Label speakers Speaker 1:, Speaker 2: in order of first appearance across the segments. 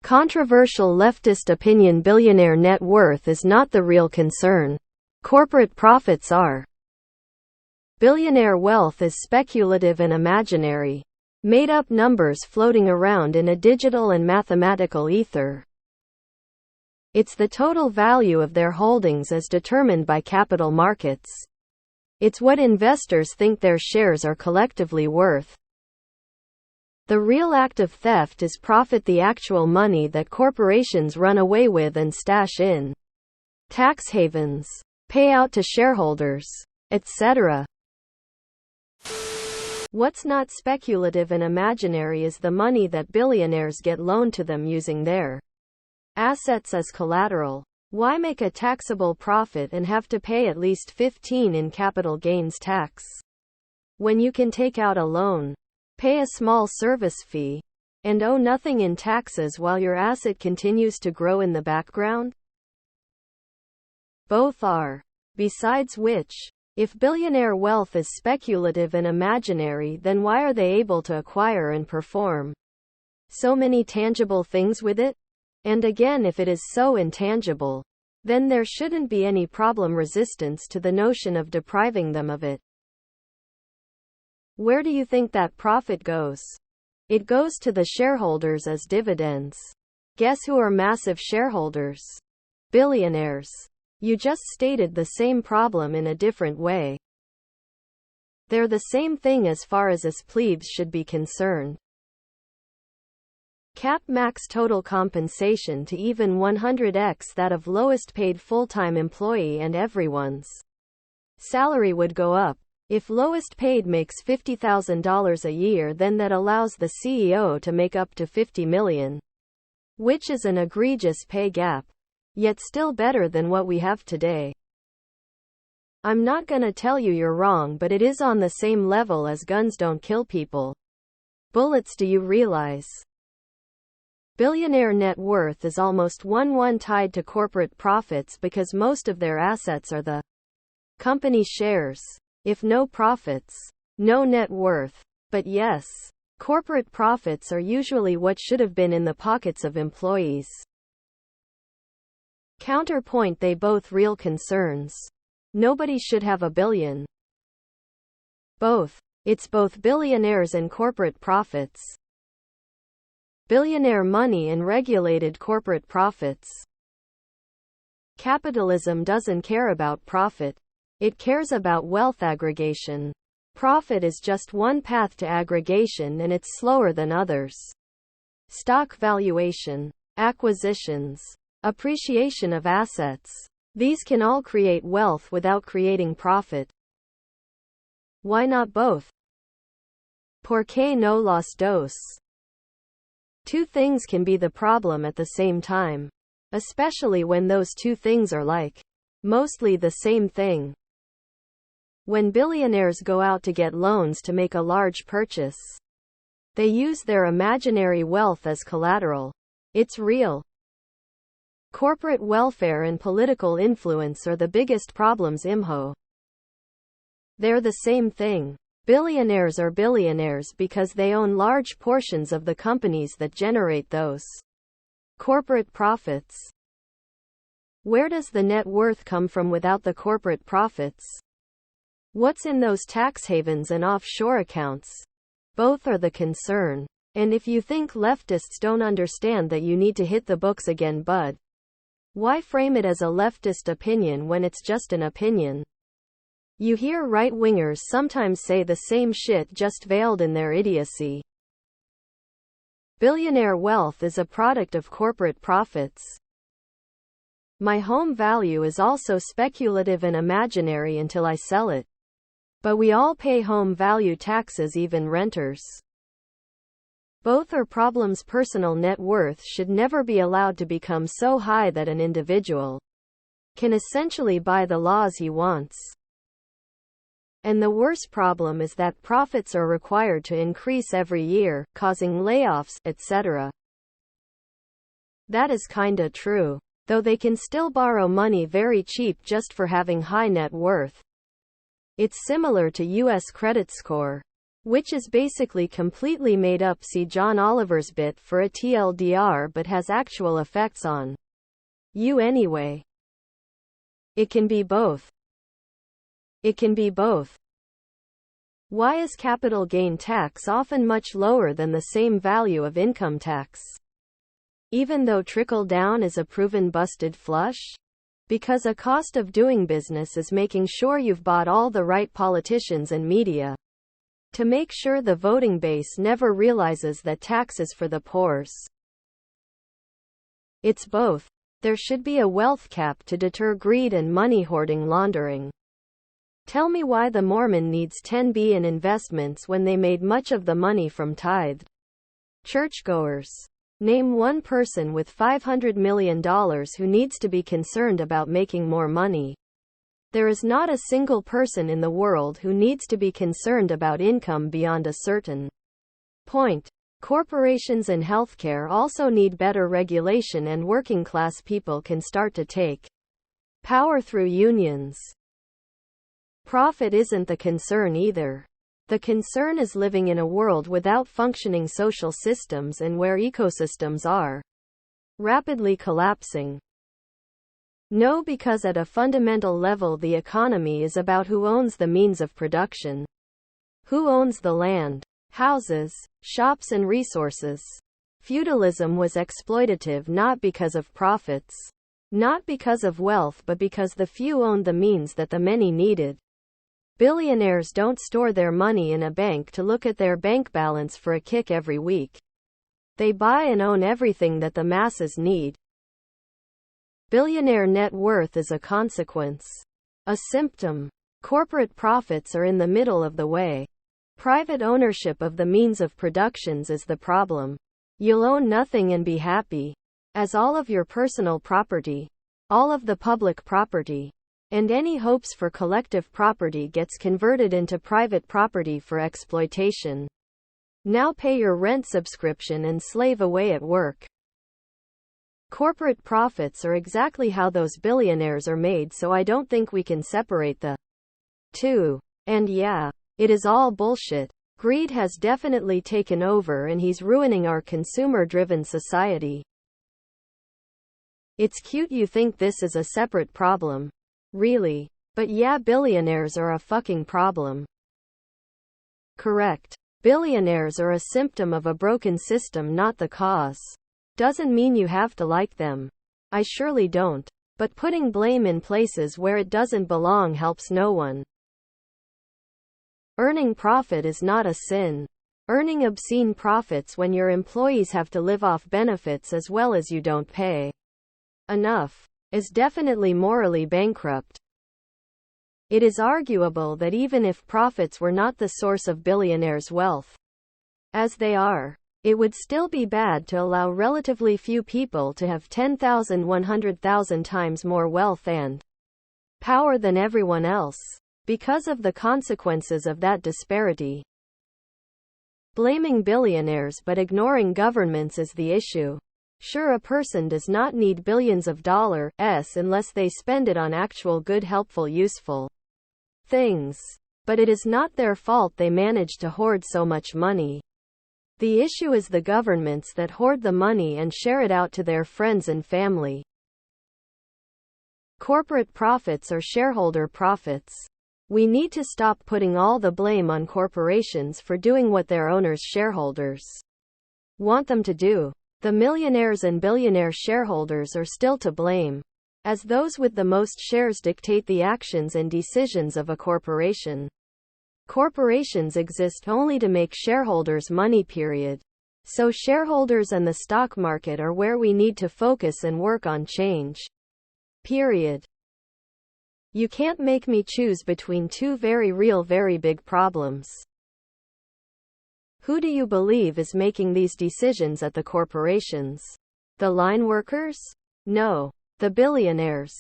Speaker 1: Controversial leftist opinion: billionaire net worth is not the real concern. Corporate profits are. Billionaire wealth is speculative and imaginary, made-up numbers floating around in a digital and mathematical ether. It's the total value of their holdings as determined by capital markets. It's what investors think their shares are collectively worth. The real act of theft is profit, the actual money that corporations run away with and stash in tax havens, pay out to shareholders, etc. What's not speculative and imaginary is the money that billionaires get loaned to them using their assets as collateral. Why make a taxable profit and have to pay at least 15% in capital gains tax when you can take out a loan, pay a small service fee, and owe nothing in taxes while your asset continues to grow in the background? Both are. Besides which, if billionaire wealth is speculative and imaginary, then why are they able to acquire and perform so many tangible things with it? And again, if it is so intangible, then there shouldn't be any problem resistance to the notion of depriving them of it. Where do you think that profit goes? It goes to the shareholders as dividends. Guess who are massive shareholders? Billionaires. You just stated the same problem in a different way. They're the same thing as far as us plebes should be concerned. Cap max total compensation to even 100x that of lowest paid full-time employee, and everyone's salary would go up. If lowest paid makes $50,000 a year, then that allows the CEO to make up to $50 million, which is an egregious pay gap, yet still better than what we have today. I'm not gonna tell you you're wrong, but it is on the same level as guns don't kill people. Bullets do. You realize billionaire net worth is almost 1-1 tied to corporate profits because most of their assets are the company shares. If no profits, no net worth. But yes, corporate profits are usually what should have been in the pockets of employees. Counterpoint: they both real concerns. Nobody should have a billion. Both. It's both billionaires and corporate profits. Billionaire money and regulated corporate profits. Capitalism doesn't care about profit. It cares about wealth aggregation. Profit is just one path to aggregation, and it's slower than others. Stock valuation, acquisitions, appreciation of assets. These can all create wealth without creating profit. Why not both? ¿Por qué no los dos? Two things can be the problem at the same time, especially when those two things are mostly the same thing. When billionaires go out to get loans to make a large purchase, they use their imaginary wealth as collateral. It's real. Corporate welfare and political influence are the biggest problems. They're the same thing. Billionaires are billionaires because they own large portions of the companies that generate those corporate profits. Where does the net worth come from without the corporate profits? What's in those tax havens and offshore accounts? Both are the concern. And if you think leftists don't understand that, you need to hit the books again, bud. Why frame it as a leftist opinion when it's just an opinion? You hear right-wingers sometimes say the same shit, just veiled in their idiocy. Billionaire wealth is a product of corporate profits. My home value is also speculative and imaginary until I sell it. But we all pay home value taxes, even renters. Both are problems. Personal net worth should never be allowed to become so high that an individual can essentially buy the laws he wants. And the worst problem is that profits are required to increase every year, causing layoffs, etc. That is kinda true, though they can still borrow money very cheap just for having high net worth. It's similar to U.S. credit score. which is basically completely made up. See John Oliver's bit for a TLDR, but has actual effects on you anyway. It can be both. It can be both. Why is capital gain tax often much lower than the same value of income tax, even though trickle down is a proven busted flush? Because a cost of doing business is making sure you've bought all the right politicians and media to make sure the voting base never realizes that tax is for the poors. It's both. There should be a wealth cap to deter greed and money hoarding laundering. Tell me why the Mormon needs 10B in investments when they made much of the money from tithed churchgoers. Name one person with $500 million who needs to be concerned about making more money. There is not a single person in the world who needs to be concerned about income beyond a certain point. Corporations and healthcare also need better regulation, and working class people can start to take power through unions. Profit isn't the concern either. The concern is living in a world without functioning social systems and where ecosystems are rapidly collapsing. No, because at a fundamental level the economy is about who owns the means of production. Who owns the land, houses, shops and resources. Feudalism was exploitative not because of profits, not because of wealth, but because the few owned the means that the many needed. Billionaires don't store their money in a bank to look at their bank balance for a kick every week. They buy and own everything that the masses need. Billionaire net worth is a consequence, a symptom. Corporate profits are in the middle of the way. Private ownership of the means of productions is the problem. You'll own nothing and be happy, as all of your personal property, all of the public property, and any hopes for collective property gets converted into private property for exploitation. Now pay your rent subscription and slave away at work. Corporate profits are exactly how those billionaires are made, so I don't think we can separate the two. And yeah, it is all bullshit. Greed has definitely taken over and he's ruining our consumer-driven society. It's cute you think this is a separate problem. Really. But yeah, billionaires are a fucking problem. Correct. Billionaires are a symptom of a broken system, not the cause. Doesn't mean you have to like them. I surely don't. But putting blame in places where it doesn't belong helps no one. Earning profit is not a sin. Earning obscene profits when your employees have to live off benefits as well as you don't pay enough is definitely morally bankrupt. It is arguable that even if profits were not the source of billionaires' wealth, as they are, it would still be bad to allow relatively few people to have 10,000, 100,000 times more wealth and power than everyone else, because of the consequences of that disparity. Blaming billionaires but ignoring governments is the issue. Sure, a person does not need billions of dollars unless they spend it on actual good, helpful, useful things. But it is not their fault they manage to hoard so much money. The issue is the governments that hoard the money and share it out to their friends and family. Corporate profits or shareholder profits. We need to stop putting all the blame on corporations for doing what their owners, shareholders, want them to do. The millionaires and billionaire shareholders are still to blame, as those with the most shares dictate the actions and decisions of a corporation. Corporations exist only to make shareholders money, period. So shareholders and the stock market are where we need to focus and work on change. Period. You can't make me choose between two very real, very big problems. Who do you believe is making these decisions at the corporations? The line workers? No. The billionaires.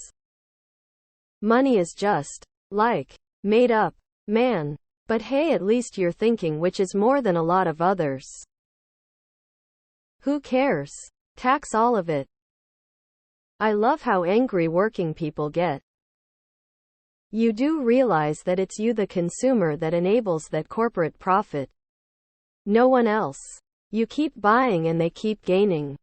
Speaker 1: Money is just, like, made up, man. But hey, at least you're thinking, which is more than a lot of others. Who cares? Tax all of it. I love how angry working people get. You do realize that it's you, the consumer, that enables that corporate profit. No one else. You keep buying and they keep gaining.